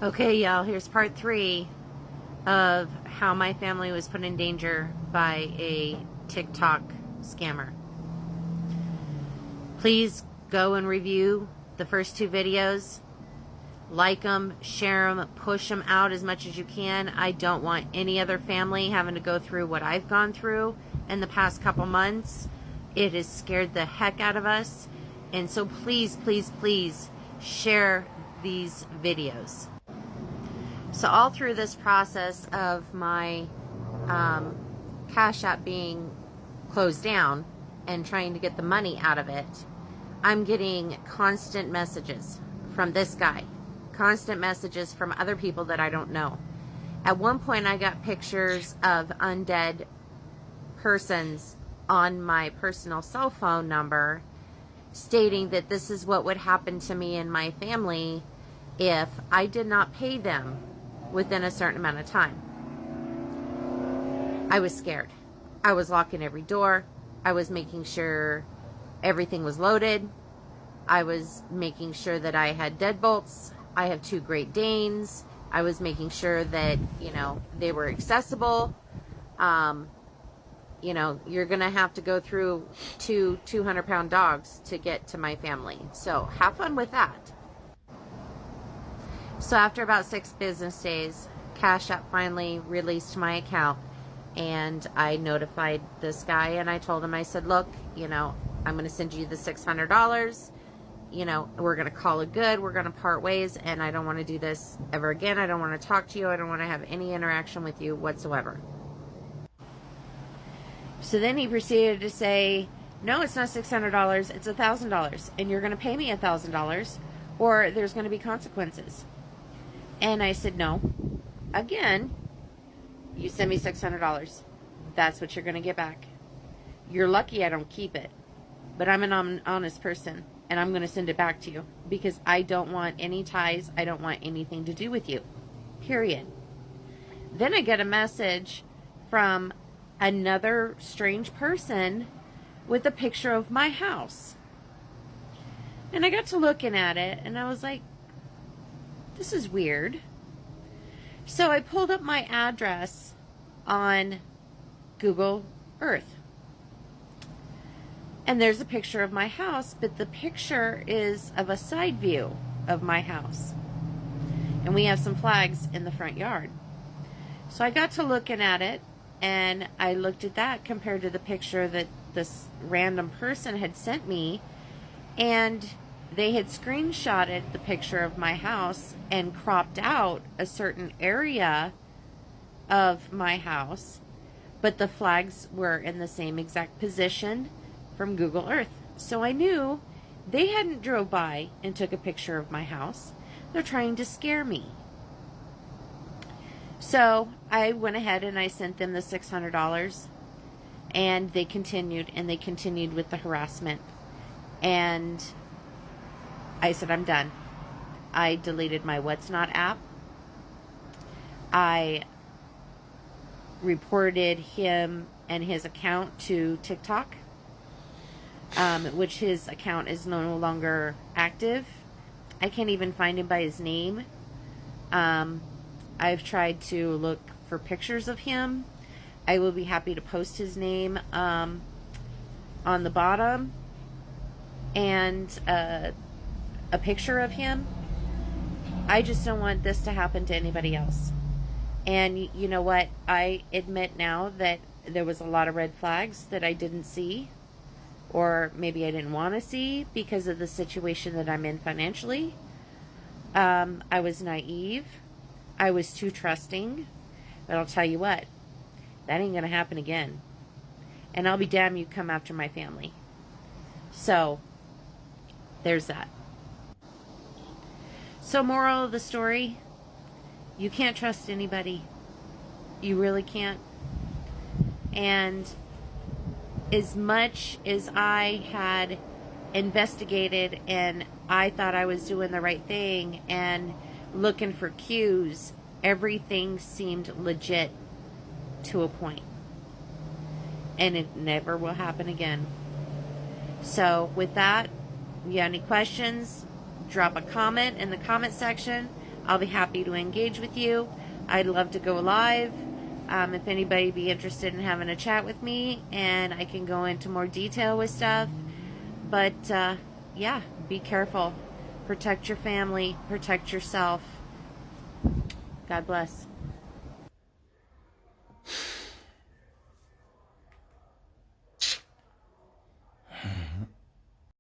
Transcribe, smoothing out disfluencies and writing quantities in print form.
Okay, y'all, here's part 3 of how my family was put in danger by a TikTok scammer. Please go and review the first 2 videos. Like them, share them, push them out as much as you can. I don't want any other family having to go through what I've gone through in the past couple months. It has scared the heck out of us. And so please, please, please share these videos. So all through this process of my Cash App being closed down and trying to get the money out of it, I'm getting constant messages from this guy, constant messages from other people that I don't know. At one point I got pictures of undead persons on my personal cell phone number stating that this is what would happen to me and my family if I did not pay them within a certain amount of time. I was scared. I was locking every door. I was making sure everything was loaded. I was making sure that I had deadbolts. I have 2 Great Danes. I was making sure that, they were accessible. You're going to have to go through 2 200-pound dogs to get to my family. So have fun with that. So after about 6 business days, Cash App finally released my account, and I notified this guy and I told him, I said, look, I'm going to send you the $600. We're going to call it good. We're going to part ways, and I don't want to do this ever again. I don't want to talk to you. I don't want to have any interaction with you whatsoever. So then he proceeded to say, no, it's not $600. It's $1,000, and you're going to pay me $1,000 or there's going to be consequences. And I said, no. Again, you send me $600. That's what you're going to get back. You're lucky I don't keep it. But I'm an honest person, and I'm going to send it back to you because I don't want any ties. I don't want anything to do with you. Period. Then I get a message from another strange person with a picture of my house. And I got to looking at it, and I was like, this is weird. So I pulled up my address on Google Earth. And there's a picture of my house, but the picture is of a side view of my house. And we have some flags in the front yard. So I got to looking at it, and I looked at that compared to the picture that this random person had sent me, and they had screenshotted the picture of my house and cropped out a certain area of my house, but the flags were in the same exact position from Google Earth. So I knew they hadn't drove by and took a picture of my house. They're trying to scare me. So I went ahead and I sent them the $600, and they continued with the harassment. And I said, I'm done. I deleted my What's Not app. I reported him and his account to TikTok, which his account is no longer active. I can't even find him by his name. I've tried to look for pictures of him. I will be happy to post his name on the bottom, and a picture of him. I just don't want this to happen to anybody else. And you know what? I admit now that there was a lot of red flags that I didn't see, or maybe I didn't want to see because of the situation that I'm in financially. I was naive. I was too trusting. But I'll tell you what, that ain't going to happen again. And I'll be damned you come after my family. So, there's that. So moral of the story, you can't trust anybody. You really can't. And as much as I had investigated and I thought I was doing the right thing and looking for cues, everything seemed legit to a point. And it never will happen again. So with that, if you have any questions, drop a comment in the comment section. I'll be happy to engage with you. I'd love to go live. If anybody be interested in having a chat with me, and I can go into more detail with stuff. But yeah, be careful. Protect your family. Protect yourself. God bless.